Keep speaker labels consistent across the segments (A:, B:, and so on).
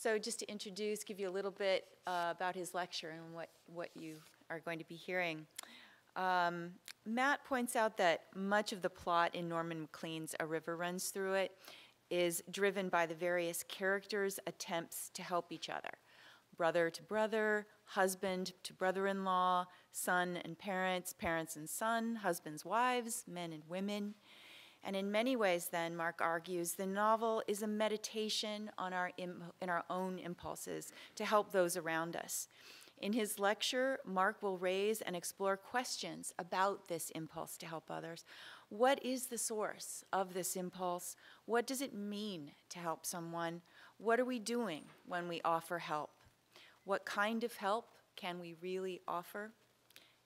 A: So just to introduce, give you a little bit about his lecture and what you are going to be hearing. Matt points out that much of the plot in Norman Maclean's A River Runs Through It is driven by the various characters' attempts to help each other. Brother to brother, husband to brother-in-law, son and parents, parents and son, husbands, wives, men and women. And in many ways, then, Mark argues, the novel is a meditation on in our own impulses to help those around us. In his lecture, Mark will raise and explore questions about this impulse to help others. What is the source of this impulse? What does it mean to help someone? What are we doing when we offer help? What kind of help can we really offer?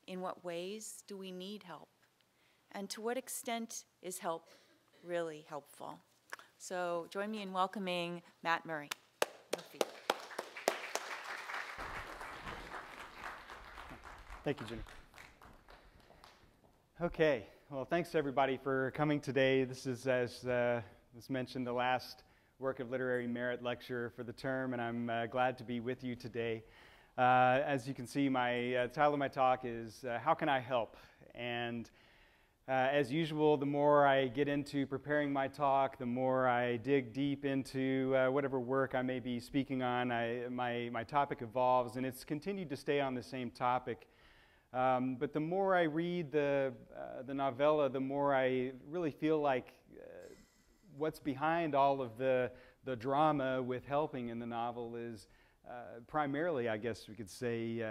A: In what ways do we need help? And to what extent is help really helpful? So join me in welcoming Matt Murray.
B: Thank you, Jenny. Okay, well, thanks to everybody for coming today. This is, as was mentioned, the last Work of Literary Merit lecture for the term, and I'm glad to be with you today. As you can see, my title of my talk is How Can I Help? And as usual, the more I get into preparing my talk, the more I dig deep into whatever work I may be speaking on, my topic evolves, and it's continued to stay on the same topic. But the more I read the novella, the more I really feel like what's behind all of the drama with helping in the novel is primarily, I guess we could say,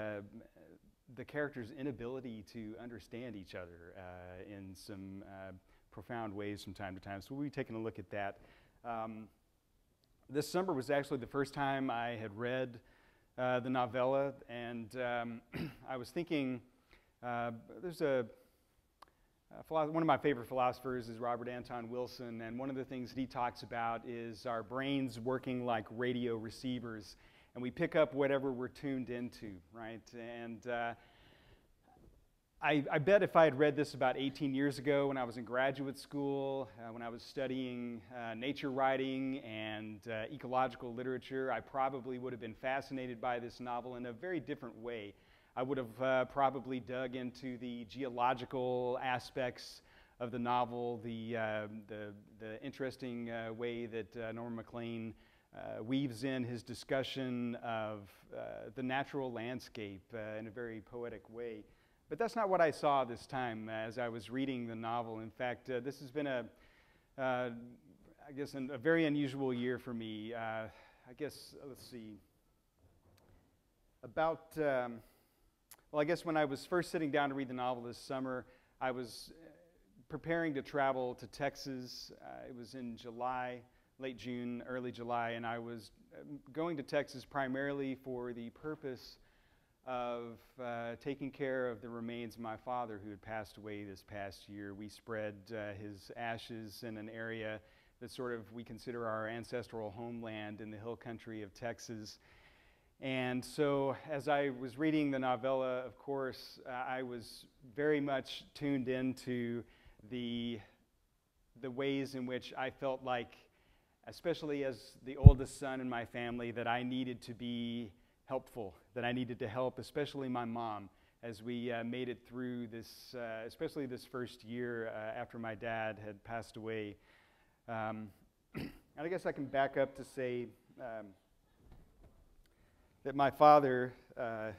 B: the character's inability to understand each other in some profound ways from time to time. So we'll be taking a look at that. This summer was actually the first time I had read the novella, and I was thinking, there's one of my favorite philosophers is Robert Anton Wilson, and one of the things that he talks about is our brains working like radio receivers, and we pick up whatever we're tuned into, right? And I bet if I had read this about 18 years ago when I was in graduate school, when I was studying nature writing and ecological literature, I probably would have been fascinated by this novel in a very different way. I would have probably dug into the geological aspects of the novel, the interesting way that Norman Maclean weaves in his discussion of the natural landscape in a very poetic way. But that's not what I saw this time as I was reading the novel. In fact, this has been I guess, a very unusual year for me. I guess, let's see, about, well, I guess when I was first sitting down to read the novel this summer, I was preparing to travel to Texas. It was in July, late June, early July, and I was going to Texas primarily for the purpose of taking care of the remains of my father who had passed away this past year. We spread his ashes in an area that sort of we consider our ancestral homeland in the hill country of Texas. And so as I was reading the novella, of course, I was very much tuned into the ways in which I felt like, especially as the oldest son in my family, that I needed to be helpful, that I needed to help, especially my mom, as we made it through this, especially this first year after my dad had passed away. And I guess I can back up to say that my father, there's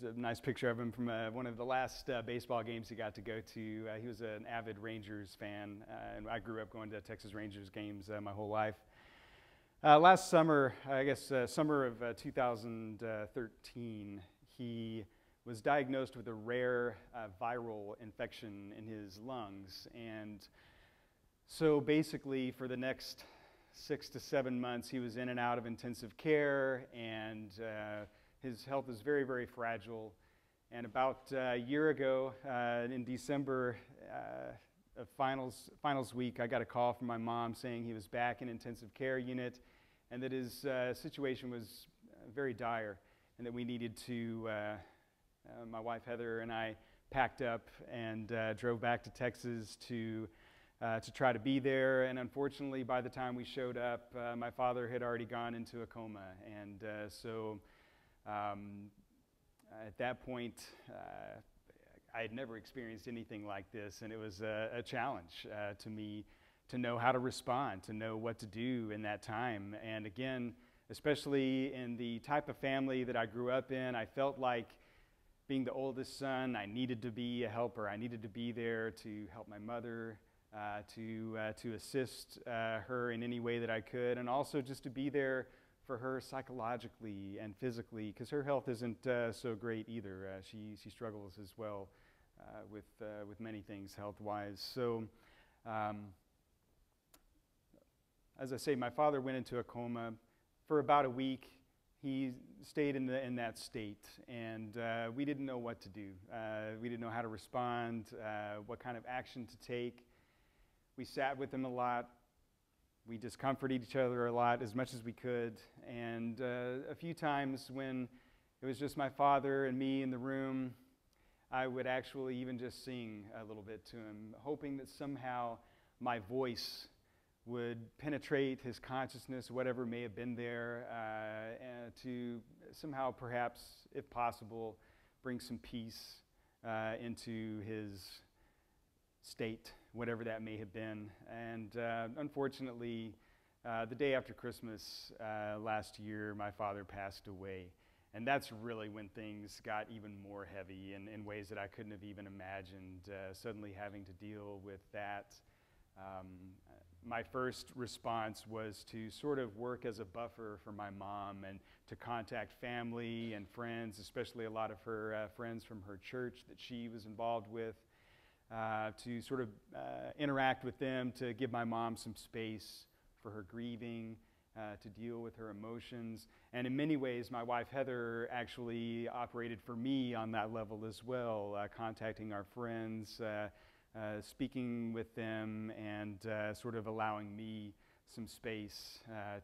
B: a nice picture of him from one of the last baseball games he got to go to. He was an avid Rangers fan, and I grew up going to Texas Rangers games my whole life. Last summer, I guess summer of 2013, he was diagnosed with a rare viral infection in his lungs. And so basically for the next 6 to 7 months, he was in and out of intensive care, and his health is very, very fragile. And about a year ago, in December of finals week, I got a call from my mom saying he was back in intensive care unit, and that his situation was very dire, and that we needed to, my wife Heather and I packed up and drove back to Texas to to try to be there. And unfortunately, by the time we showed up, my father had already gone into a coma. And so at that point, I had never experienced anything like this, and it was a challenge to me to know how to respond, to know what to do in that time. And again, especially in the type of family that I grew up in, I felt like being the oldest son, I needed to be a helper. I needed to be there to help my mother, to assist her in any way that I could, and also just to be there for her psychologically and physically, because her health isn't so great either. She struggles as well with many things health-wise. So, as I say, my father went into a coma for about a week. He stayed in that state, and we didn't know what to do. We didn't know how to respond, what kind of action to take. We sat with him a lot. We discomforted each other a lot, as much as we could. And a few times when it was just my father and me in the room, I would actually even just sing a little bit to him, hoping that somehow my voice would penetrate his consciousness, whatever may have been there, and to somehow, perhaps, if possible, bring some peace into his state, whatever that may have been. And unfortunately, the day after Christmas last year, my father passed away. And that's really when things got even more heavy in ways that I couldn't have even imagined, suddenly having to deal with that. My first response was to sort of work as a buffer for my mom and to contact family and friends, especially a lot of her friends from her church that she was involved with, to sort of interact with them, to give my mom some space for her grieving, to deal with her emotions. And in many ways, my wife Heather actually operated for me on that level as well, contacting our friends, speaking with them, and sort of allowing me some space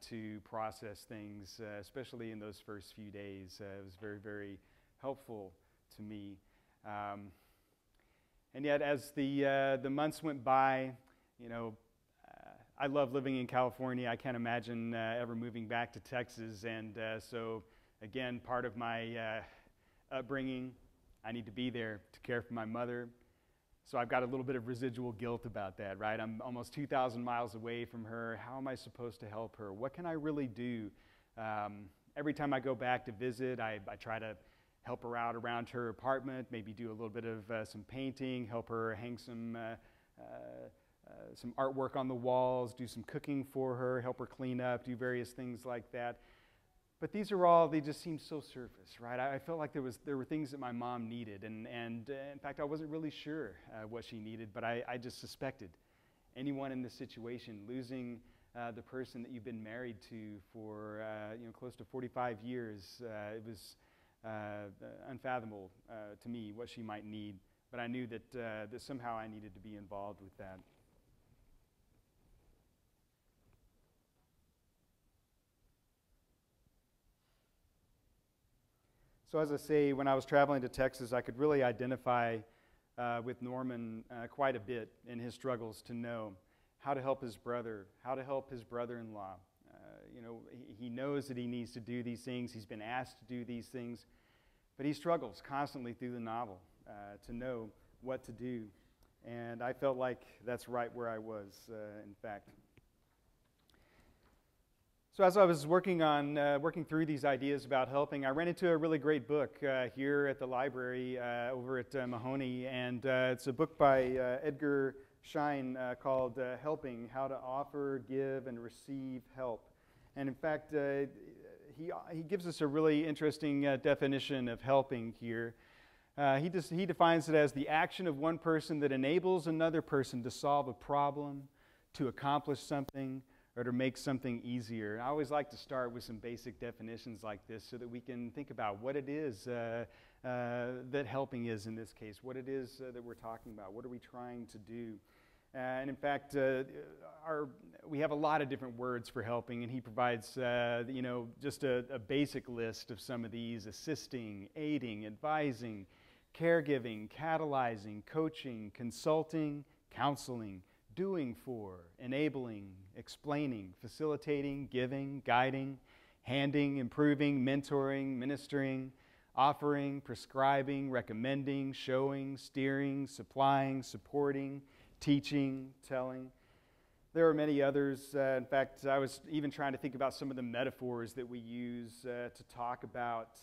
B: to process things, especially in those first few days. It was very, very helpful to me. And yet, as the months went by, you know, I love living in California. I can't imagine ever moving back to Texas. And so, again, part of my upbringing, I need to be there to care for my mother. So I've got a little bit of residual guilt about that, right? I'm almost 2,000 miles away from her. How am I supposed to help her? What can I really do? Every time I go back to visit, I try to help her out around her apartment, maybe do a little bit of some painting, help her hang some artwork on the walls, do some cooking for her, help her clean up, do various things like that. But these are all, they just seem so surface, right? I felt like there were things that my mom needed, and in fact, I wasn't really sure what she needed, but I just suspected. Anyone in this situation, losing the person that you've been married to for close to 45 years, it was unfathomable to me what she might need, but I knew that somehow I needed to be involved with that. So as I say, when I was traveling to Texas, I could really identify with Norman quite a bit in his struggles to know how to help his brother, how to help his brother-in-law. He knows that he needs to do these things. He's been asked to do these things, but he struggles constantly through the novel to know what to do. And I felt like that's right where I was, in fact. So as I was working through these ideas about helping, I ran into a really great book here at the library over at Mahoney, and it's a book by Edgar Schein called Helping, How to Offer, Give, and Receive Help. And in fact, he gives us a really interesting definition of helping here. He defines it as the action of one person that enables another person to solve a problem, to accomplish something, or to make something easier. I always like to start with some basic definitions like this so that we can think about what it is that helping is in this case, what it is that we're talking about, what are we trying to do. And in fact, we have a lot of different words for helping, and he provides just a basic list of some of these: assisting, aiding, advising, caregiving, catalyzing, coaching, consulting, counseling, doing for, enabling, explaining, facilitating, giving, guiding, handing, improving, mentoring, ministering, offering, prescribing, recommending, showing, steering, supplying, supporting, teaching, telling. There are many others. In fact, I was even trying to think about some of the metaphors that we use to talk about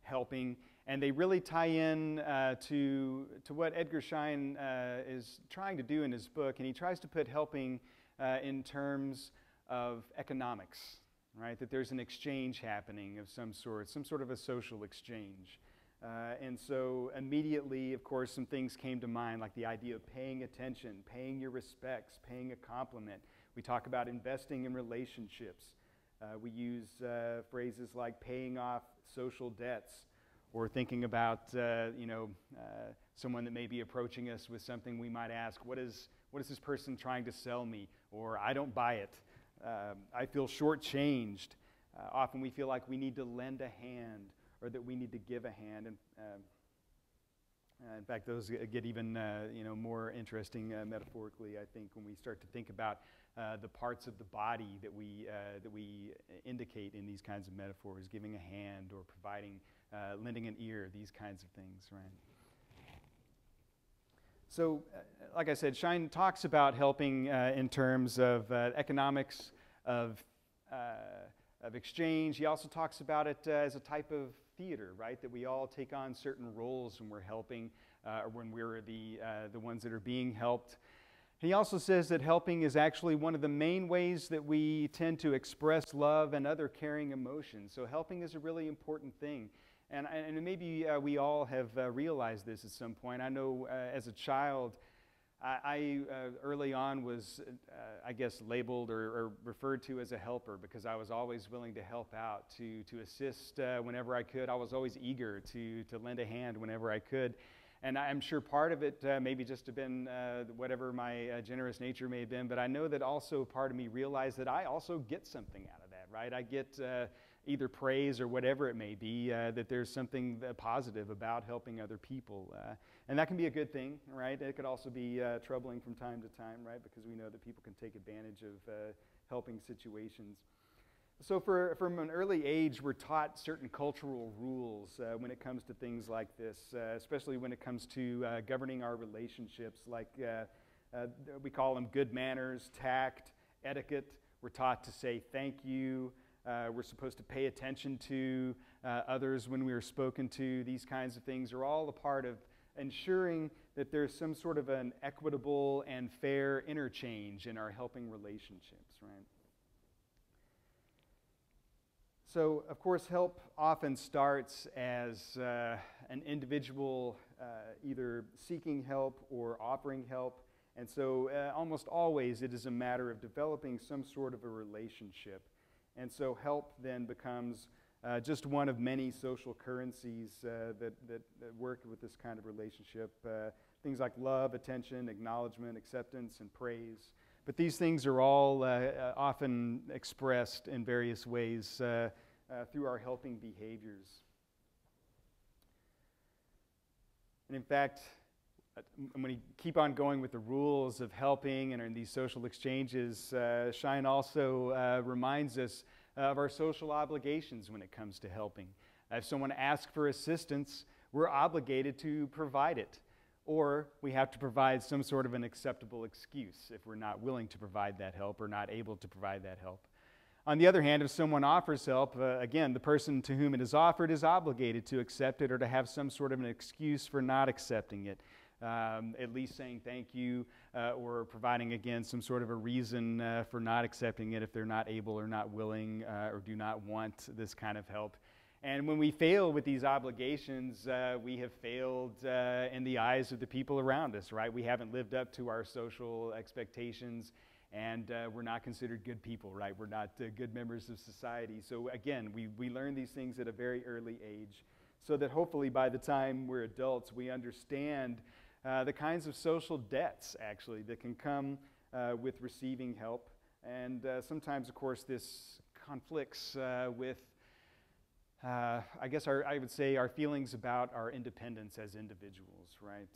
B: helping, and they really tie in to what Edgar Schein is trying to do in his book, and he tries to put helping in terms of economics, right? That there's an exchange happening of some sort of a social exchange. And so immediately, of course, some things came to mind, like the idea of paying attention, paying your respects, paying a compliment. We talk about investing in relationships. We use phrases like paying off social debts, or thinking about someone that may be approaching us with something. We might ask, what is this person trying to sell me? Or I don't buy it. I feel shortchanged. Often we feel like we need to lend a hand, or that we need to give a hand. And in fact, those get even more interesting metaphorically, I think, when we start to think about the parts of the body that we indicate in these kinds of metaphors, giving a hand or providing, lending an ear, these kinds of things, right? So, like I said, Schein talks about helping in terms of economics, of exchange. He also talks about it as a type of theater, right? That we all take on certain roles when we're helping, or when we're the ones that are being helped. He also says that helping is actually one of the main ways that we tend to express love and other caring emotions. So helping is a really important thing. And maybe we all have realized this at some point. I know as a child, I early on was, I guess, labeled or referred to as a helper, because I was always willing to help out, to assist whenever I could. I was always eager to lend a hand whenever I could. And I'm sure part of it maybe just have been whatever my generous nature may have been, but I know that also part of me realized that I also get something out of that, right? I get either praise or whatever it may be, that there's something positive about helping other people. And that can be a good thing, right? It could also be troubling from time to time, right? Because we know that people can take advantage of helping situations. So from an early age, we're taught certain cultural rules when it comes to things like this, especially when it comes to governing our relationships, like we call them good manners, tact, etiquette. We're taught to say thank you. We're supposed to pay attention to others when we are spoken to. These kinds of things are all a part of ensuring that there's some sort of an equitable and fair interchange in our helping relationships, right? So, of course, help often starts as an individual either seeking help or offering help. And so almost always it is a matter of developing some sort of a relationship. And so help then becomes just one of many social currencies that work with this kind of relationship. Things like love, attention, acknowledgement, acceptance, and praise. But these things are all often expressed in various ways through our helping behaviors. And in fact, when we keep on going with the rules of helping and in these social exchanges, Schein also reminds us of our social obligations when it comes to helping. If someone asks for assistance, we're obligated to provide it. Or we have to provide some sort of an acceptable excuse if we're not willing to provide that help or not able to provide that help. On the other hand, if someone offers help, again, the person to whom it is offered is obligated to accept it or to have some sort of an excuse for not accepting it. At least saying thank you or providing, again, some sort of a reason for not accepting it if they're not able or not willing or do not want this kind of help. And when we fail with these obligations, we have failed in the eyes of the people around us, right? We haven't lived up to our social expectations, and we're not considered good people, right? We're not good members of society. So again, we learn these things at a very early age, so that hopefully by the time we're adults, we understand the kinds of social debts, actually, that can come with receiving help. And sometimes, of course, this conflicts with I guess I would say our feelings about our independence as individuals, right?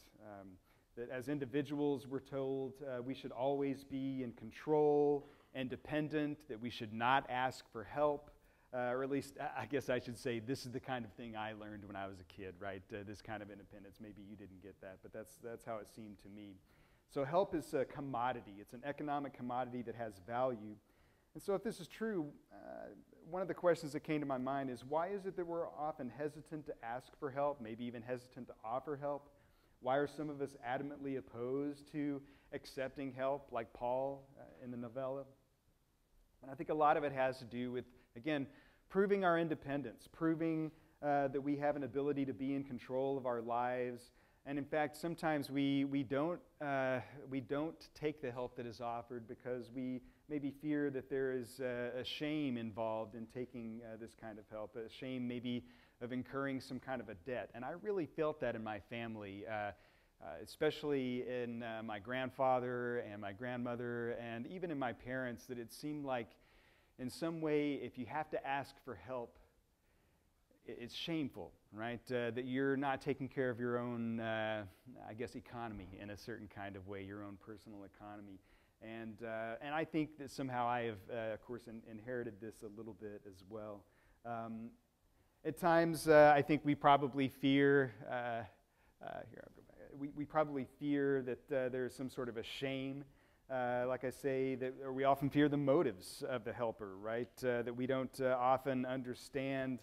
B: that as individuals we're told we should always be in control, independent, that we should not ask for help, or at least I guess I should say this is the kind of thing I learned when I was a kid, right? This kind of independence. Maybe you didn't get that, but that's how it seemed to me. So help is a commodity. It's an economic commodity that has value. And so if this is true, one of the questions that came to my mind is, why is it that we're often hesitant to ask for help, maybe even hesitant to offer help? Why are some of us adamantly opposed to accepting help, like Paul in the novella? And I think a lot of it has to do with, again, proving our independence, proving that we have an ability to be in control of our lives. And in fact, sometimes we don't take the help that is offered because we maybe fear that there is a shame involved in taking this kind of help, a shame maybe of incurring some kind of a debt. And I really felt that in my family, especially in my grandfather and my grandmother, and even in my parents, that it seemed like in some way, if you have to ask for help, it's shameful, right? That you're not taking care of your own, I guess, economy in a certain kind of way, your own personal economy. And I think that somehow I have, of course, inherited this a little bit as well. At times, I think we probably fear, here I'll go back. We probably fear that there's some sort of a shame, like I say, or we often fear the motives of the helper, right? That we don't often understand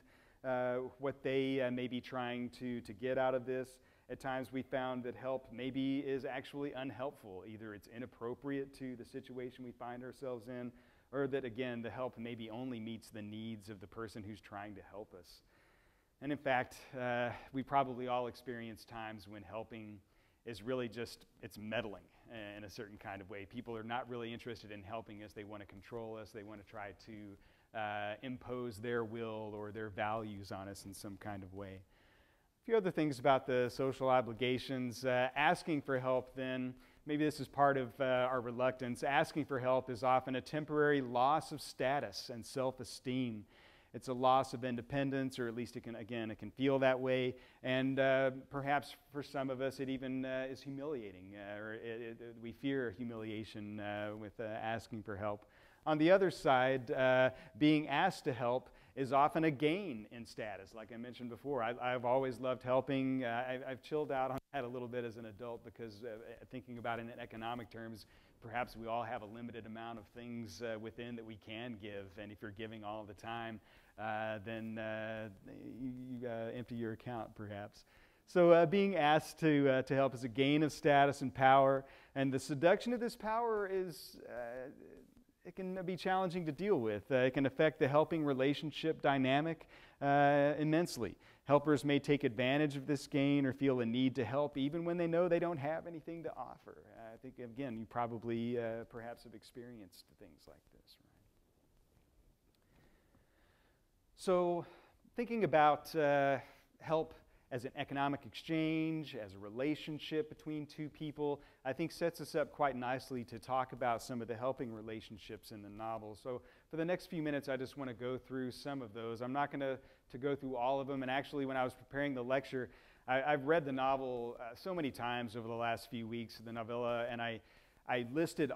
B: what they may be trying to get out of this. At times we found that help maybe is actually unhelpful. Either it's inappropriate to the situation we find ourselves in, or that, again, the help maybe only meets the needs of the person who's trying to help us. And in fact, we probably all experience times when helping is really just, it's meddling in a certain kind of way. People are not really interested in helping us. They want to control us. They want to try to impose their will or their values on us in some kind of way. A few other things about the social obligations. Asking for help then, maybe this is part of our reluctance. Asking for help is often a temporary loss of status and self-esteem. It's a loss of independence, or at least it can feel that way. And perhaps for some of us, it even is humiliating, or we fear humiliation with asking for help. On the other side, being asked to help is often a gain in status. Like I mentioned before, I've always loved helping. I've chilled out on that a little bit as an adult because thinking about it in economic terms, perhaps we all have a limited amount of things within that we can give. And if you're giving all the time, then you empty your account perhaps. So being asked to help is a gain of status and power. And the seduction of this power is... it can be challenging to deal with. It can affect the helping relationship dynamic immensely. Helpers may take advantage of this gain or feel a need to help even when they know they don't have anything to offer. I think, again, you probably perhaps have experienced things like this, right? So thinking about help as an economic exchange, as a relationship between two people, I think sets us up quite nicely to talk about some of the helping relationships in the novel. So for the next few minutes, I just want to go through some of those. I'm not going to go through all of them, and actually when I was preparing the lecture, I've read the novel so many times over the last few weeks, the novella, and I listed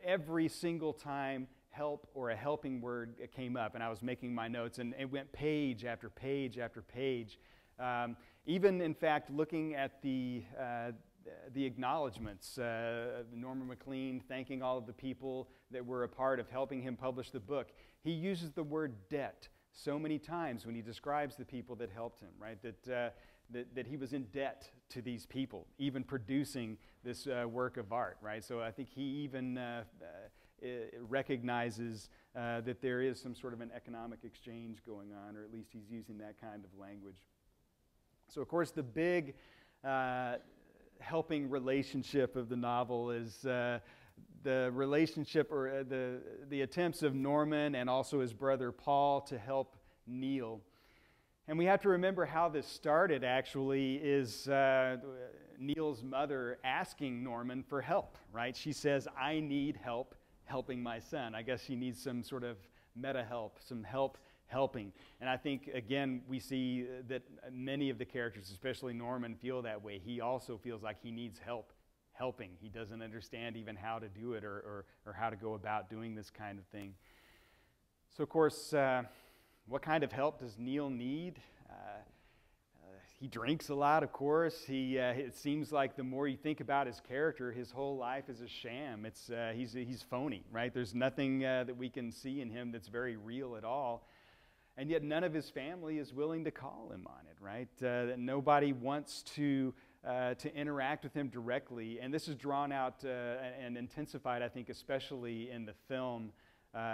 B: every single time help or a helping word came up, and I was making my notes, and it went page after page after page. Even, in fact, looking at the acknowledgments, Norman MacLean thanking all of the people that were a part of helping him publish the book. He uses the word debt so many times when he describes the people that helped him, right? That he was in debt to these people, even producing this work of art, right? So I think he even recognizes that there is some sort of an economic exchange going on, or at least he's using that kind of language. So, of course, the big helping relationship of the novel is the relationship or the attempts of Norman and also his brother Paul to help Neil. And we have to remember how this started, actually, is Neil's mother asking Norman for help, right? She says, "I need help helping my son." I guess she needs some sort of meta help, some help helping. And I think, again, we see that many of the characters, especially Norman, feel that way. He also feels like he needs help helping. He doesn't understand even how to do it or how to go about doing this kind of thing. So, of course, what kind of help does Neil need? He drinks a lot, of course. It seems like the more you think about his character, his whole life is a sham. He's phony, right? There's nothing that we can see in him that's very real at all. And yet none of his family is willing to call him on it, right? Nobody wants to interact with him directly. And this is drawn out and intensified, I think, especially in the film.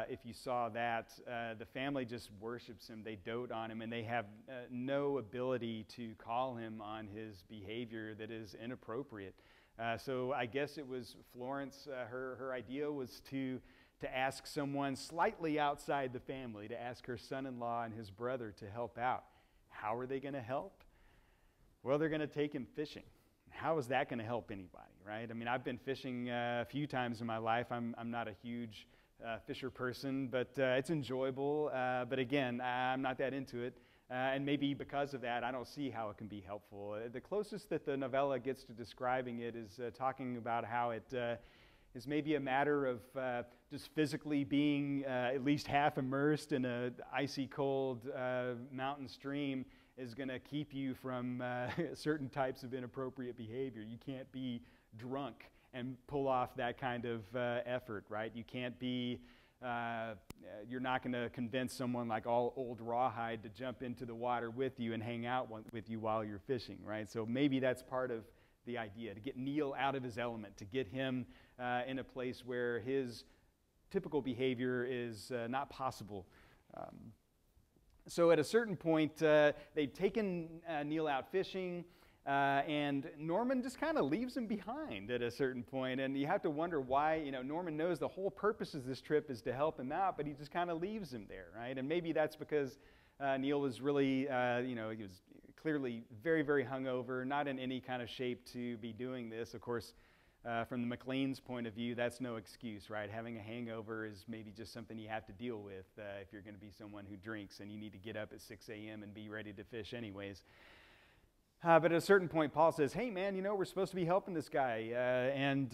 B: If you saw that, the family just worships him. They dote on him, and they have no ability to call him on his behavior that is inappropriate. So I guess it was Florence, her idea was to ask someone slightly outside the family, to ask her son-in-law and his brother to help out. How are they going to help? Well, they're going to take him fishing. How is that going to help anybody, right? I mean, I've been fishing a few times in my life. I'm not a huge fisher person, but it's enjoyable. But again, I'm not that into it. And maybe because of that, I don't see how it can be helpful. The closest that the novella gets to describing it is talking about how it is maybe a matter of just physically being at least half immersed in an icy cold mountain stream is going to keep you from certain types of inappropriate behavior. You can't be drunk and pull off that kind of effort, right? You can't be, you're not going to convince someone like all old Rawhide to jump into the water with you and hang out with you while you're fishing, right? So maybe that's part of the idea, to get Neil out of his element, to get him in a place where his typical behavior is not possible. So at a certain point, they've taken Neil out fishing, and Norman just kind of leaves him behind at a certain point. And you have to wonder why. Norman knows the whole purpose of this trip is to help him out, but he just kind of leaves him there, right? And maybe that's because Neil was really, he was clearly very, very hungover, not in any kind of shape to be doing this. Of course, from the McLean's point of view, that's no excuse, right? Having a hangover is maybe just something you have to deal with if you're going to be someone who drinks and you need to get up at 6 a.m. and be ready to fish anyways. But at a certain point, Paul says, hey, man, we're supposed to be helping this guy. And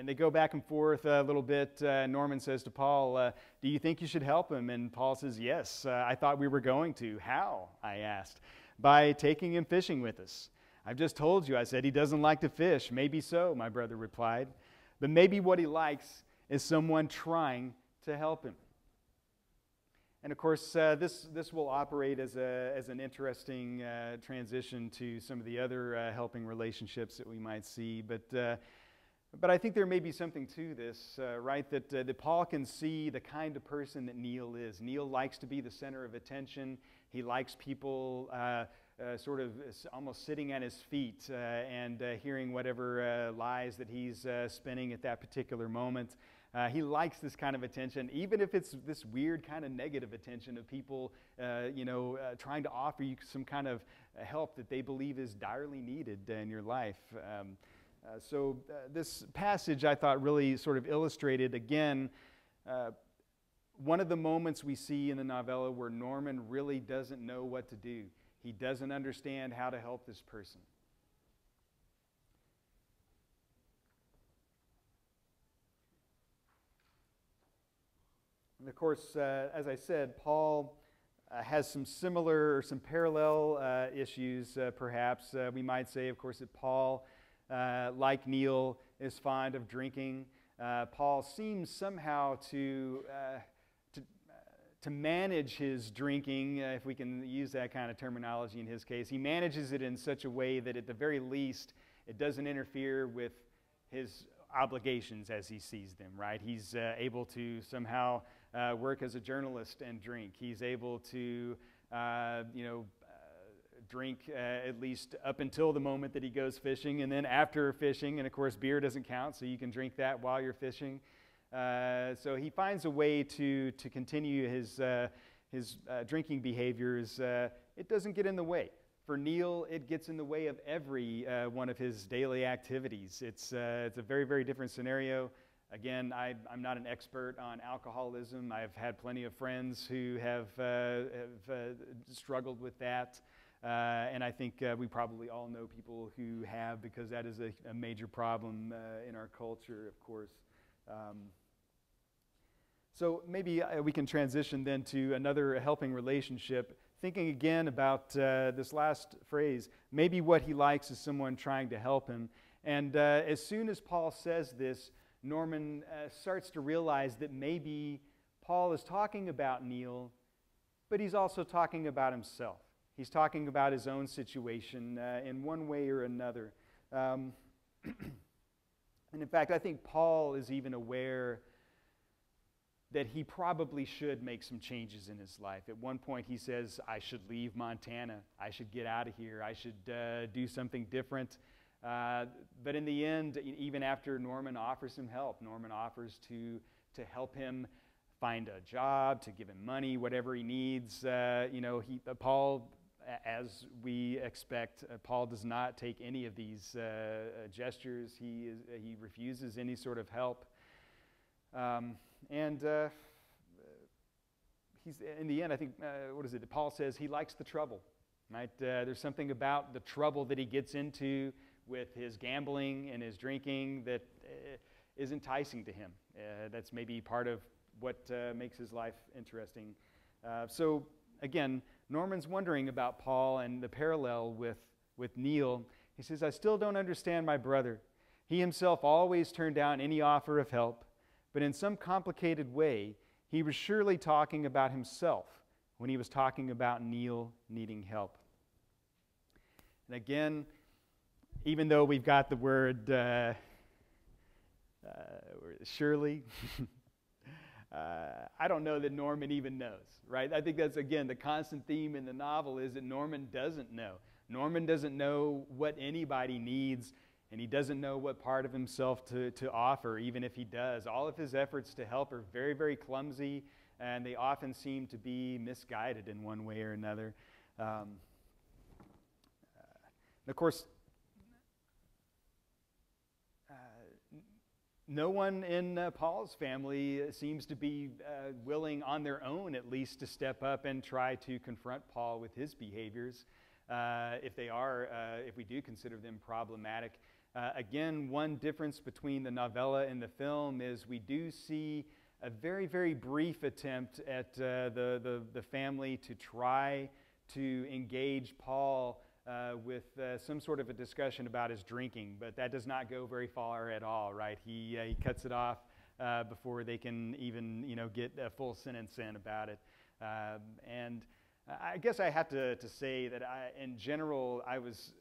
B: they go back and forth a little bit. Norman says to Paul, do you think you should help him? And Paul says, yes, I thought we were going to. How? I asked. By taking him fishing with us. I've just told you, I said, he doesn't like to fish. Maybe so, my brother replied. But maybe what he likes is someone trying to help him. And of course, this will operate as an interesting transition to some of the other helping relationships that we might see. But I think there may be something to this, right? That Paul can see the kind of person that Neil is. Neil likes to be the center of attention. He likes people sort of almost sitting at his feet and hearing whatever lies that he's spinning at that particular moment. He likes this kind of attention, even if it's this weird kind of negative attention of people, trying to offer you some kind of help that they believe is direly needed in your life. So this passage, I thought, really sort of illustrated, again, one of the moments we see in the novella where Norman really doesn't know what to do. He doesn't understand how to help this person. And of course, as I said, Paul has some similar or some parallel issues, perhaps. We might say, of course, that Paul, like Neil, is fond of drinking. Paul seems somehow to manage his drinking, if we can use that kind of terminology in his case. He manages it in such a way that at the very least, it doesn't interfere with his obligations as he sees them, right? He's able to somehow work as a journalist and drink. He's able to, drink at least up until the moment that he goes fishing, and then after fishing, and of course beer doesn't count, so you can drink that while you're fishing. So he finds a way to continue his drinking behaviors. It doesn't get in the way. For Neil, it gets in the way of every one of his daily activities. It's a very, very different scenario. Again, I'm not an expert on alcoholism. I've had plenty of friends who have struggled with that. And I think we probably all know people who have, because that is a major problem in our culture, of course. So maybe we can transition then to another helping relationship, thinking again about this last phrase. Maybe what he likes is someone trying to help him. And as soon as Paul says this, Norman starts to realize that maybe Paul is talking about Neil, but he's also talking about himself. He's talking about his own situation in one way or another. And in fact, I think Paul is even aware that he probably should make some changes in his life. At one point he says, I should leave Montana. I should get out of here. I should do something different. But in the end, even after Norman offers him help, Norman offers to help him find a job, to give him money, whatever he needs. Paul, as we expect, Paul does not take any of these gestures. He refuses any sort of help. He's in the end, I think, Paul says he likes the trouble, right? There's something about the trouble that he gets into with his gambling and his drinking that is enticing to him. That's maybe part of what makes his life interesting. So again, Norman's wondering about Paul and the parallel with Neil. He says, I still don't understand my brother. He himself always turned down any offer of help, but in some complicated way, he was surely talking about himself when he was talking about Neil needing help. And again, even though we've got the word surely, I don't know that Norman even knows, right? I think that's, again, the constant theme in the novel is that Norman doesn't know. Norman doesn't know what anybody needs, and he doesn't know what part of himself to offer, even if he does. All of his efforts to help are very, very clumsy, and they often seem to be misguided in one way or another. And of course, no one in Paul's family seems to be willing on their own, at least, to step up and try to confront Paul with his behaviors, if we do consider them problematic. Again, one difference between the novella and the film is we do see a very, very brief attempt at the family to try to engage Paul with some sort of a discussion about his drinking, but that does not go very far at all, right? He cuts it off before they can even, get a full sentence in about it. And I guess I have to say that in general, I was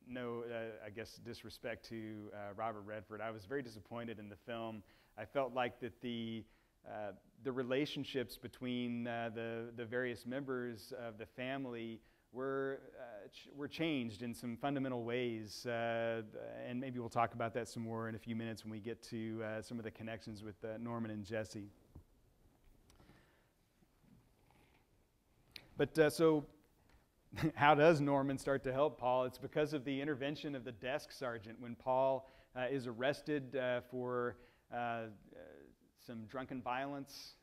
B: I guess disrespect to Robert Redford. I was very disappointed in the film. I felt like that the relationships between the various members of the family were changed in some fundamental ways, and maybe we'll talk about that some more in a few minutes when we get to some of the connections with Norman and Jesse. But so how does Norman start to help Paul? It's because of the intervention of the desk sergeant. When Paul is arrested for some drunken violence,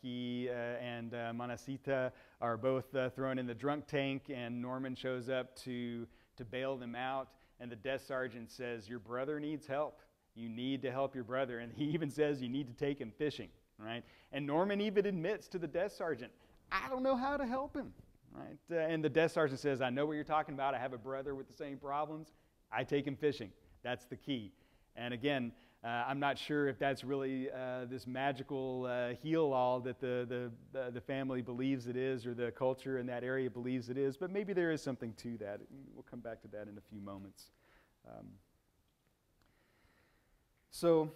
B: he and Manacita are both thrown in the drunk tank, and Norman shows up to bail them out, and the desk sergeant says, your brother needs help. You need to help your brother. And he even says you need to take him fishing, right? And Norman even admits to the desk sergeant, I don't know how to help him, right? And the desk sergeant says, I know what you're talking about. I have a brother with the same problems. I take him fishing. That's the key. And again, I'm not sure if that's really this magical heal-all that the family believes it is, or the culture in that area believes it is, but maybe there is something to that. We'll come back to that in a few moments. So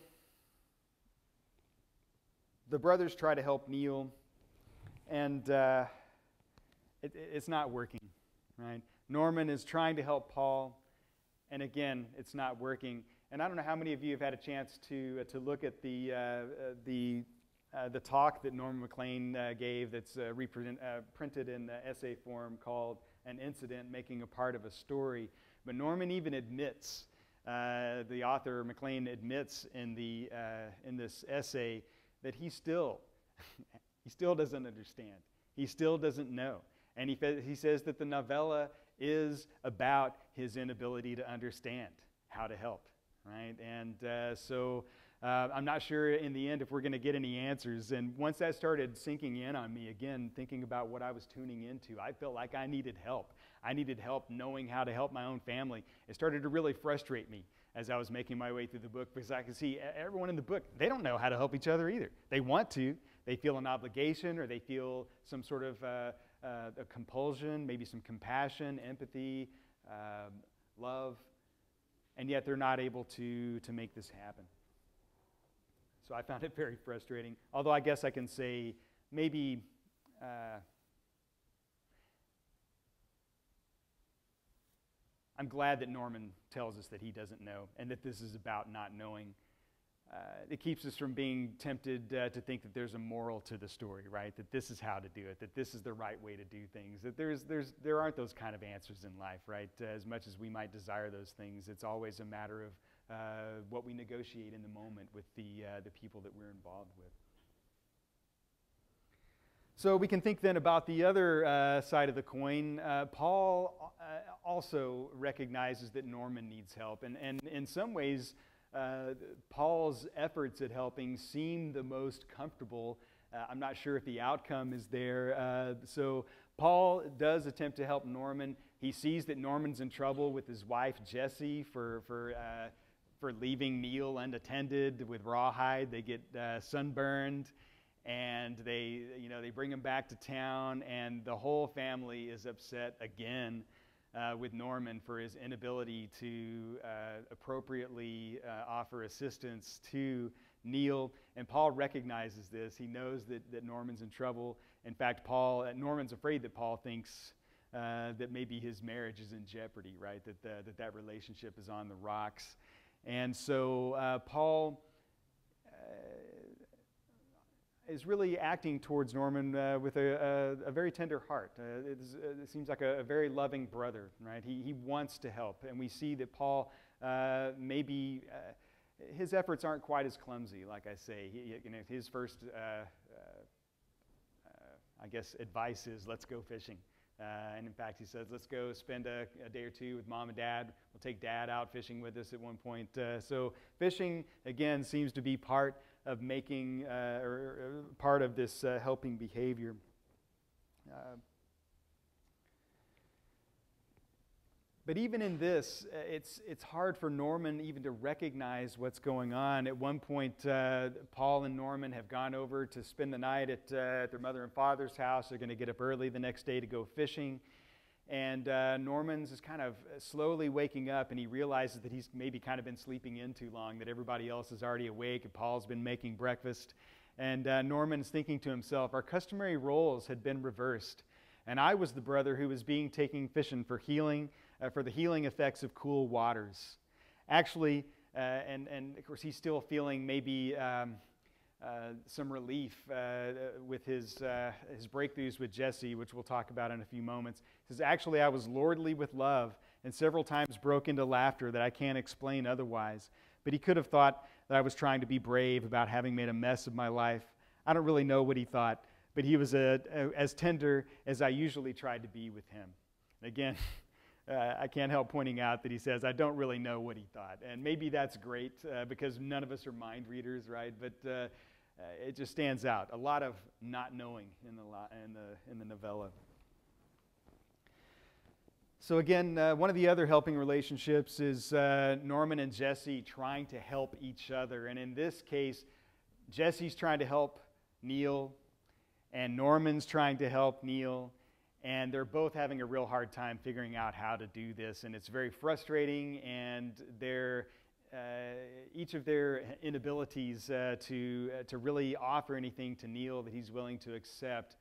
B: the brothers try to help Neil, and it's not working, right? Norman is trying to help Paul, and again, it's not working. And I don't know how many of you have had a chance to look at the talk that Norman MacLean gave that's printed in essay form called An Incident Making a Part of a Story. But Norman even admits the author McLean admits in this essay that he still doesn't understand. He still doesn't know. And he says that the novella is about his inability to understand how to help, right? And so I'm not sure in the end if we're going to get any answers. And once that started sinking in on me, again, thinking about what I was tuning into, I felt like I needed help. I needed help knowing how to help my own family. It started to really frustrate me as I was making my way through the book, because I could see everyone in the book, they don't know how to help each other either. They want to. They feel an obligation, or they feel some sort of a compulsion, maybe some compassion, empathy, love, and yet they're not able to make this happen. So I found it very frustrating. Although I guess I can say maybe I'm glad that Norman tells us that he doesn't know, and that this is about not knowing. It keeps us from being tempted to think that there's a moral to the story, right? That this is how to do it, that this is the right way to do things, that there aren't those kind of answers in life, right? As much as we might desire those things, it's always a matter of what we negotiate in the moment with the people that we're involved with. So we can think then about the other side of the coin. Paul also recognizes that Norman needs help, and in some ways, Paul's efforts at helping seem the most comfortable. I'm not sure if the outcome is there. So Paul does attempt to help Norman. He sees that Norman's in trouble with his wife Jessie for leaving Neil unattended with Rawhide. They get sunburned, and they bring him back to town, and the whole family is upset again with Norman for his inability to appropriately offer assistance to Neil. And Paul recognizes this. He knows that Norman's in trouble. In fact, Norman's afraid that Paul thinks that maybe his marriage is in jeopardy, right? That relationship is on the rocks. And so Paul is really acting towards Norman with a very tender heart. It seems like a very loving brother, right? He wants to help. And we see that Paul maybe his efforts aren't quite as clumsy, like I say. His first, I guess, advice is, let's go fishing. And in fact, he says, let's go spend a day or two with Mom and Dad. We'll take Dad out fishing with us at one point. So fishing, again, seems to be part of making, or part of this helping behavior. But even in this, it's hard for Norman even to recognize what's going on. At one point, Paul and Norman have gone over to spend the night at their mother and father's house. They're going to get up early the next day to go fishing. And Norman's is kind of slowly waking up, and he realizes that he's maybe kind of been sleeping in too long, that everybody else is already awake, and Paul's been making breakfast. And Norman's thinking to himself, our customary roles had been reversed, and I was the brother who was taking fishing for healing, for the healing effects of cool waters. Actually, and of course he's still feeling maybe some relief with his breakthroughs with Jessie, which we'll talk about in a few moments. He says, actually, I was lordly with love and several times broke into laughter that I can't explain otherwise. But he could have thought that I was trying to be brave about having made a mess of my life. I don't really know what he thought, but he was as tender as I usually tried to be with him. And again, I can't help pointing out that he says, I don't really know what he thought. And maybe that's great because none of us are mind readers, right? But it just stands out. A lot of not knowing in the novella. So again, one of the other helping relationships is Norman and Jessie trying to help each other. And in this case, Jessie's trying to help Neil, and Norman's trying to help Neil. And they're both having a real hard time figuring out how to do this. And it's very frustrating, and each of their inabilities to really offer anything to Neil that he's willing to accept,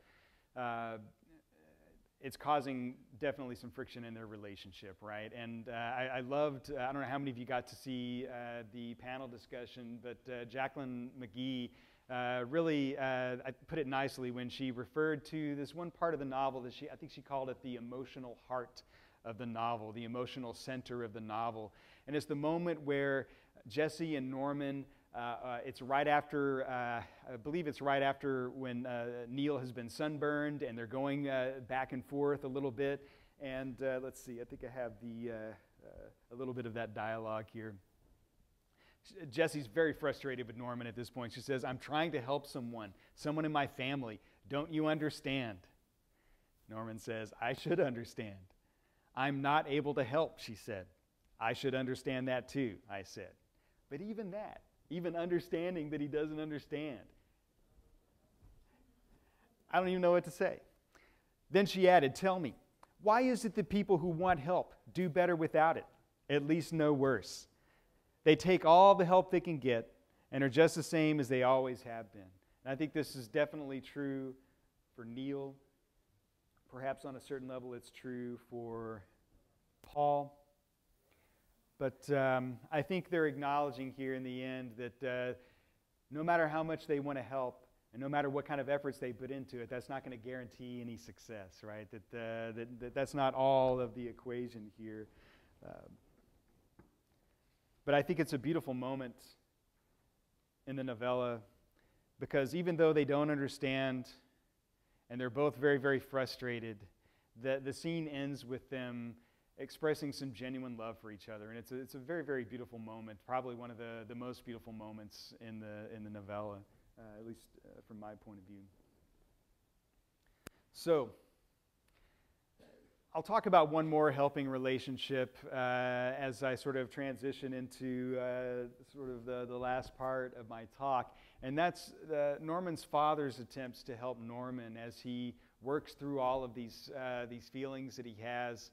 B: it's causing definitely some friction in their relationship, right? And I loved, I don't know how many of you got to see the panel discussion, but Jacqueline McGee really I put it nicely when she referred to this one part of the novel that I think she called it the emotional heart of the novel, the emotional center of the novel. And it's the moment where Jesse and Norman, it's right after, I believe it's right after when Neil has been sunburned, and they're going back and forth a little bit. And let's see, I think I have a little bit of that dialogue here. Jesse's very frustrated with Norman at this point. She says, "I'm trying to help someone in my family. Don't you understand?" Norman says, "I should understand. I'm not able to help," she said. "I should understand that too," I said. But even that, even understanding that he doesn't understand, I don't even know what to say. Then she added, "Tell me, why is it that people who want help do better without it, at least no worse? They take all the help they can get and are just the same as they always have been." And I think this is definitely true for Neil. Perhaps on a certain level it's true for Paul. But I think they're acknowledging here in the end that no matter how much they want to help, and no matter what kind of efforts they put into it, that's not going to guarantee any success, right? That's not all of the equation here. But I think it's a beautiful moment in the novella, because even though they don't understand and they're both very, very frustrated, the scene ends with them expressing some genuine love for each other. And it's a very, very beautiful moment, probably one of the most beautiful moments in the novella, at least from my point of view. So, I'll talk about one more helping relationship as I sort of transition into sort of the last part of my talk, and that's Norman's father's attempts to help Norman as he works through all of these feelings that he has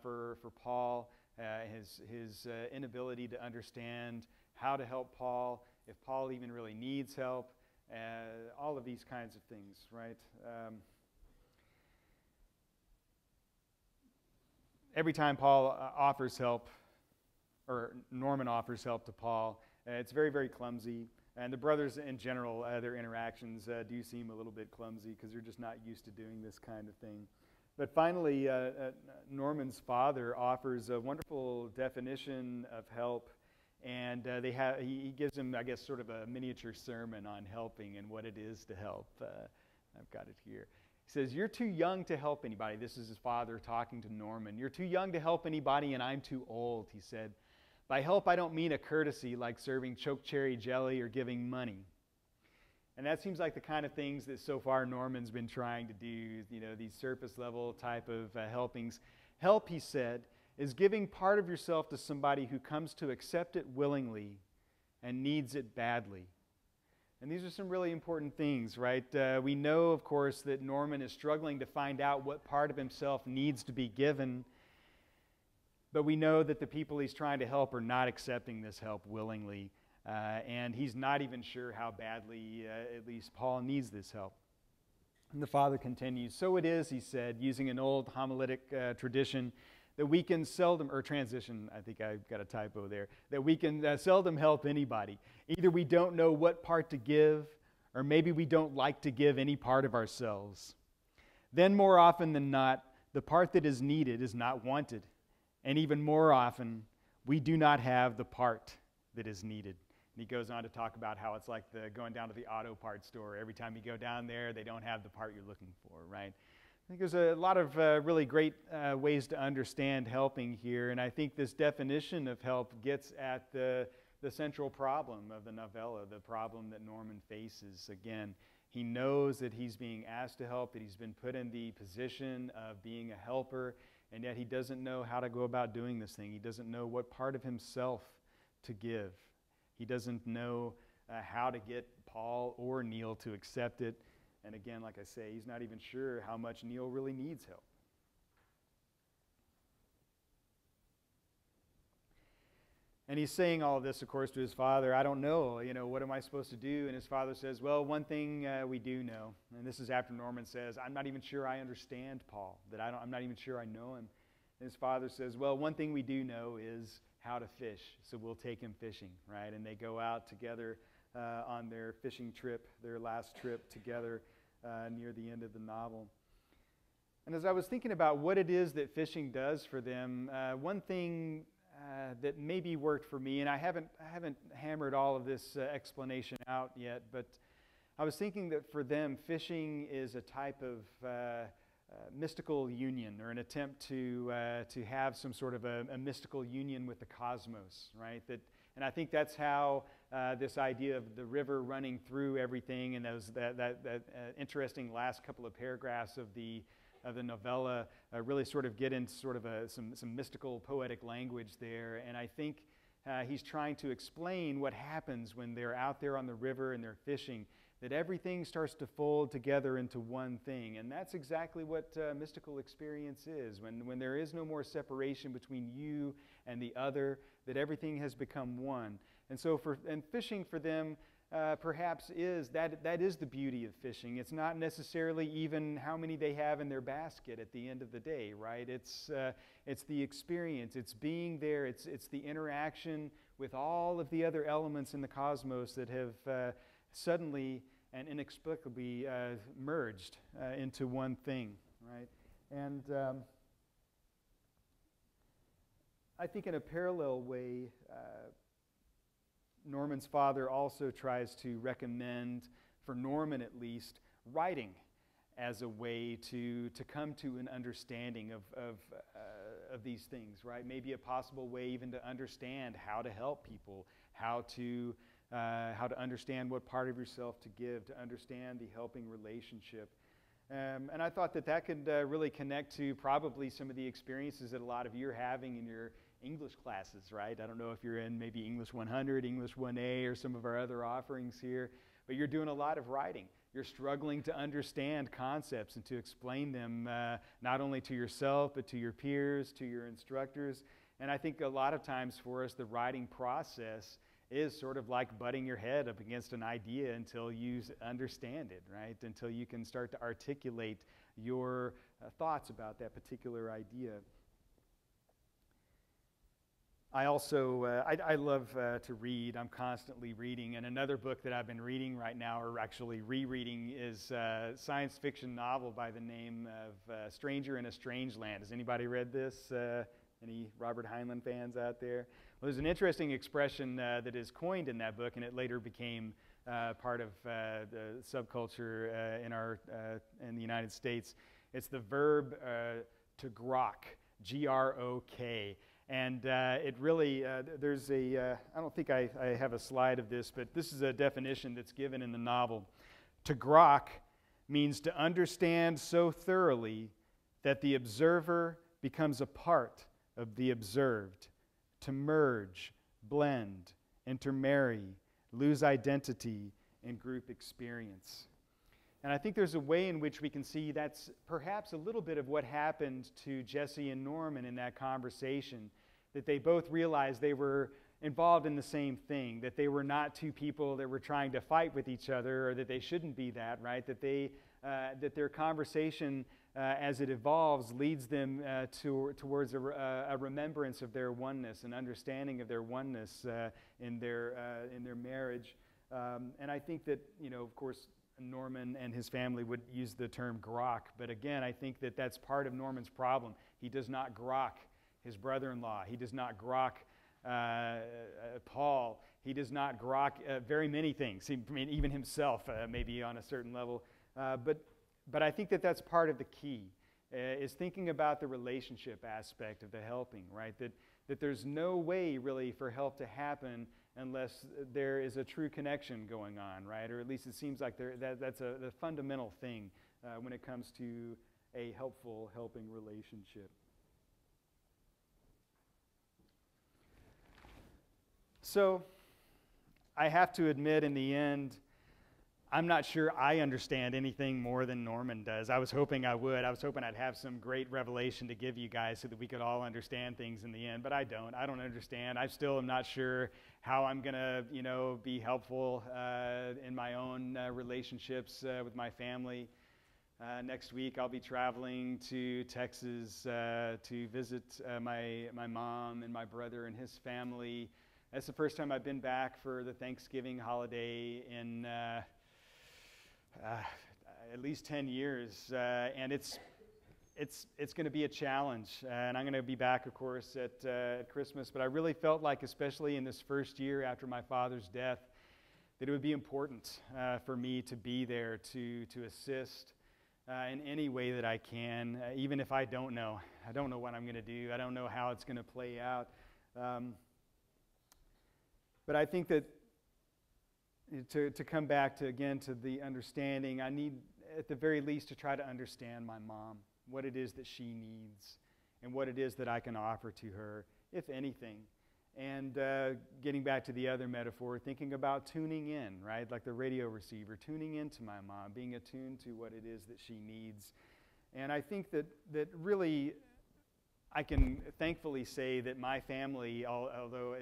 B: for Paul, his inability to understand how to help Paul, if Paul even really needs help, all of these kinds of things, right? Every time Paul offers help, or Norman offers help to Paul, it's very, very clumsy. And the brothers in general, their interactions do seem a little bit clumsy because they're just not used to doing this kind of thing. But finally, Norman's father offers a wonderful definition of help, and he gives him, I guess, sort of a miniature sermon on helping and what it is to help. I've got it here. He says, "You're too young to help anybody." This is his father talking to Norman. "You're too young to help anybody, and I'm too old," he said. "By help, I don't mean a courtesy like serving chokecherry jelly or giving money." And that seems like the kind of things that so far Norman's been trying to do, these surface level type of helpings. Help, he said, is giving part of yourself to somebody who comes to accept it willingly and needs it badly. And these are some really important things, right? We know, of course, that Norman is struggling to find out what part of himself needs to be given, but we know that the people he's trying to help are not accepting this help willingly, and he's not even sure how badly, at least Paul, needs this help. And the father continues, "So it is," he said, using an old homiletic tradition, that we can seldom, or transition, I think I've got a typo there, that we can seldom help anybody. Either we don't know what part to give, or maybe we don't like to give any part of ourselves. Then more often than not, the part that is needed is not wanted. And even more often, we do not have the part that is needed. And he goes on to talk about how it's like going down to the auto parts store. Every time you go down there, they don't have the part you're looking for, right? I think there's a lot of really great ways to understand helping here, and I think this definition of help gets at the central problem of the novella, the problem that Norman faces. Again, he knows that he's being asked to help, that he's been put in the position of being a helper, and yet he doesn't know how to go about doing this thing. He doesn't know what part of himself to give. He doesn't know how to get Paul or Neil to accept it. And again, like I say, he's not even sure how much Neil really needs help. And he's saying all of this, of course, to his father. "I don't know, what am I supposed to do?" And his father says, "Well, one thing we do know." And this is after Norman says, "I'm not even sure I understand Paul, I'm not even sure I know him." And his father says, "Well, one thing we do know is how to fish, so we'll take him fishing," right? And they go out together on their fishing trip, their last trip together near the end of the novel. And as I was thinking about what it is that fishing does for them, one thing that maybe worked for me, and I haven't hammered all of this explanation out yet, but I was thinking that for them, fishing is a type of mystical union, or an attempt to have some sort of a mystical union with the cosmos, right? And I think that's how this idea of the river running through everything, and that interesting last couple of paragraphs of the novella really sort of get into sort of some mystical poetic language there. And I think he's trying to explain what happens when they're out there on the river and they're fishing, that everything starts to fold together into one thing. And that's exactly what mystical experience is, when there is no more separation between you and the other, that everything has become one. And so fishing for them perhaps is the beauty of fishing. It's not necessarily even how many they have in their basket at the end of the day, right? It's the experience, it's being there, it's the interaction with all of the other elements in the cosmos that have suddenly and inexplicably merged into one thing, right? And I think in a parallel way, Norman's father also tries to recommend, for Norman at least, writing as a way to come to an understanding of these things, right? Maybe a possible way even to understand how to help people, how to understand what part of yourself to give, to understand the helping relationship. And I thought that could really connect to probably some of the experiences that a lot of you are having in your English classes, right? I don't know if you're in maybe English 100, English 1A, or some of our other offerings here, but you're doing a lot of writing. You're struggling to understand concepts and to explain them not only to yourself, but to your peers, to your instructors. And I think a lot of times for us, the writing process is sort of like butting your head up against an idea until you understand it, right? Until you can start to articulate your thoughts about that particular idea. I also, I love to read. I'm constantly reading. And another book that I've been reading right now, or actually rereading, is a science fiction novel by the name of Stranger in a Strange Land. Has anybody read this? Any Robert Heinlein fans out there? Well, there's an interesting expression that is coined in that book, and it later became part of the subculture in the United States. It's the verb to grok, G-R-O-K. And it really, there's I don't think I have a slide of this, but this is a definition that's given in the novel. To grok means to understand so thoroughly that the observer becomes a part of the observed, to merge, blend, intermarry, lose identity in group experience. And I think there's a way in which we can see that's perhaps a little bit of what happened to Jesse and Norman in that conversation, that they both realized they were involved in the same thing, that they were not two people that were trying to fight with each other, or that they shouldn't be that, right? That their conversation as it evolves leads them towards a remembrance of their oneness, an understanding of their oneness in their marriage. And I think that, of course, Norman and his family would use the term grok, but again, I think that that's part of Norman's problem. He does not grok his brother-in-law. He does not grok Paul. He does not grok very many things. I mean, even himself, maybe on a certain level. But I think that that's part of the key, is thinking about the relationship aspect of the helping, right? That there's no way really for help to happen unless there is a true connection going on, right? Or at least it seems like that's the fundamental thing when it comes to a helpful, helping relationship. So I have to admit, in the end, I'm not sure I understand anything more than Norman does. I was hoping I would. I was hoping I'd have some great revelation to give you guys so that we could all understand things in the end, but I don't. I don't understand. I still am not sure how I'm going to, be helpful in my own relationships with my family. Next week, I'll be traveling to Texas to visit my mom and my brother and his family. That's the first time I've been back for the Thanksgiving holiday in at least 10 years, and it's it's going to be a challenge, and I'm going to be back, of course, at Christmas. But I really felt like, especially in this first year after my father's death, that it would be important for me to be there to assist in any way that I can, even if I don't know. I don't know what I'm going to do. I don't know how it's going to play out. But I think that to come back to the understanding, I need at the very least to try to understand my mom, what it is that she needs, and what it is that I can offer to her, if anything. And getting back to the other metaphor, thinking about tuning in, right? Like the radio receiver, tuning into my mom, being attuned to what it is that she needs. And I think that really I can thankfully say that my family, although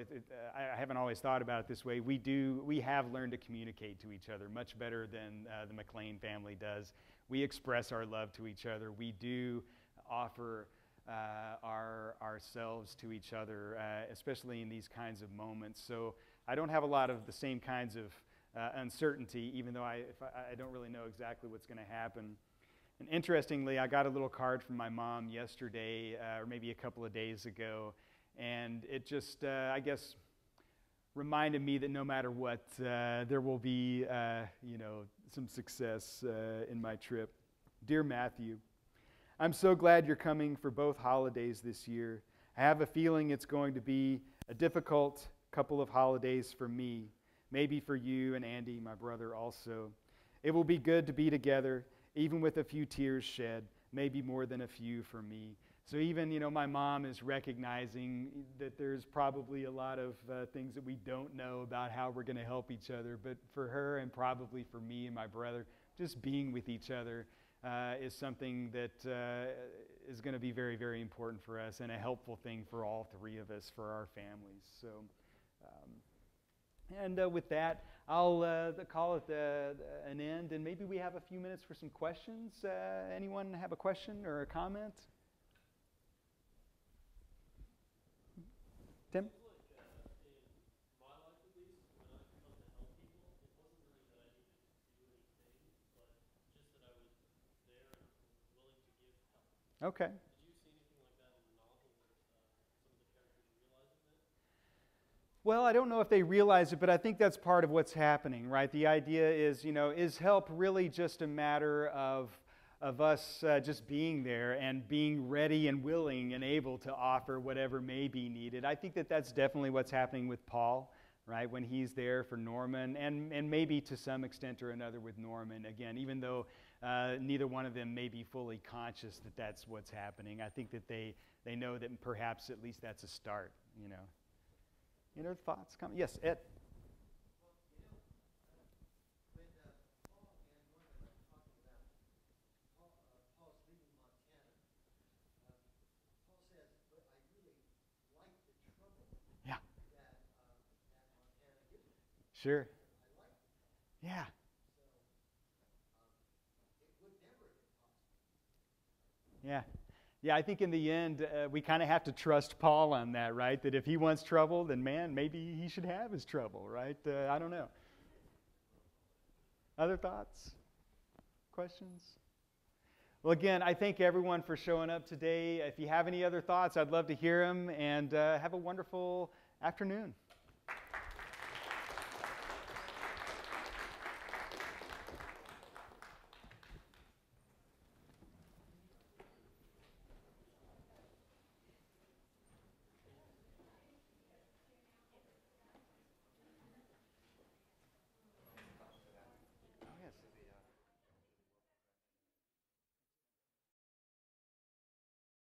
B: I haven't always thought about it this way, we have learned to communicate to each other much better than the McLean family does. We express our love to each other. We do offer ourselves to each other, especially in these kinds of moments. So I don't have a lot of the same kinds of uncertainty, even though I don't really know exactly what's going to happen. And interestingly, I got a little card from my mom yesterday, or maybe a couple of days ago, and it just, I guess, reminded me that no matter what, there will be, some success in my trip. Dear Matthew, I'm so glad you're coming for both holidays this year. I have a feeling it's going to be a difficult couple of holidays for me, maybe for you and Andy, my brother, also. It will be good to be together, even with a few tears shed, maybe more than a few for me. So even, my mom is recognizing that there's probably a lot of things that we don't know about how we're going to help each other. But for her, and probably for me and my brother, just being with each other is something that is going to be very, very important for us, and a helpful thing for all three of us, for our families. So, with that, I'll call it an end, and maybe we have a few minutes for some questions. Anyone have a question or a comment? Tim? Okay.
C: Did you see anything like that in the novel that some of the characters realizing that?
B: Well, I don't know if they realize it, but I think that's part of what's happening, right? The idea is, is help really just a matter of us just being there and being ready and willing and able to offer whatever may be needed. I think that that's definitely what's happening with Paul, right? When he's there for Norman, and maybe to some extent or another with Norman, again, even though neither one of them may be fully conscious that that's what's happening. I think that they know that perhaps at least that's a start, Any other thoughts? Yes, Ed. Sure. Yeah. Yeah. Yeah, I think in the end, we kind of have to trust Paul on that, right? That if he wants trouble, then man, maybe he should have his trouble, right? I don't know. Other thoughts? Questions? Well, again, I thank everyone for showing up today. If you have any other thoughts, I'd love to hear them, and have a wonderful afternoon.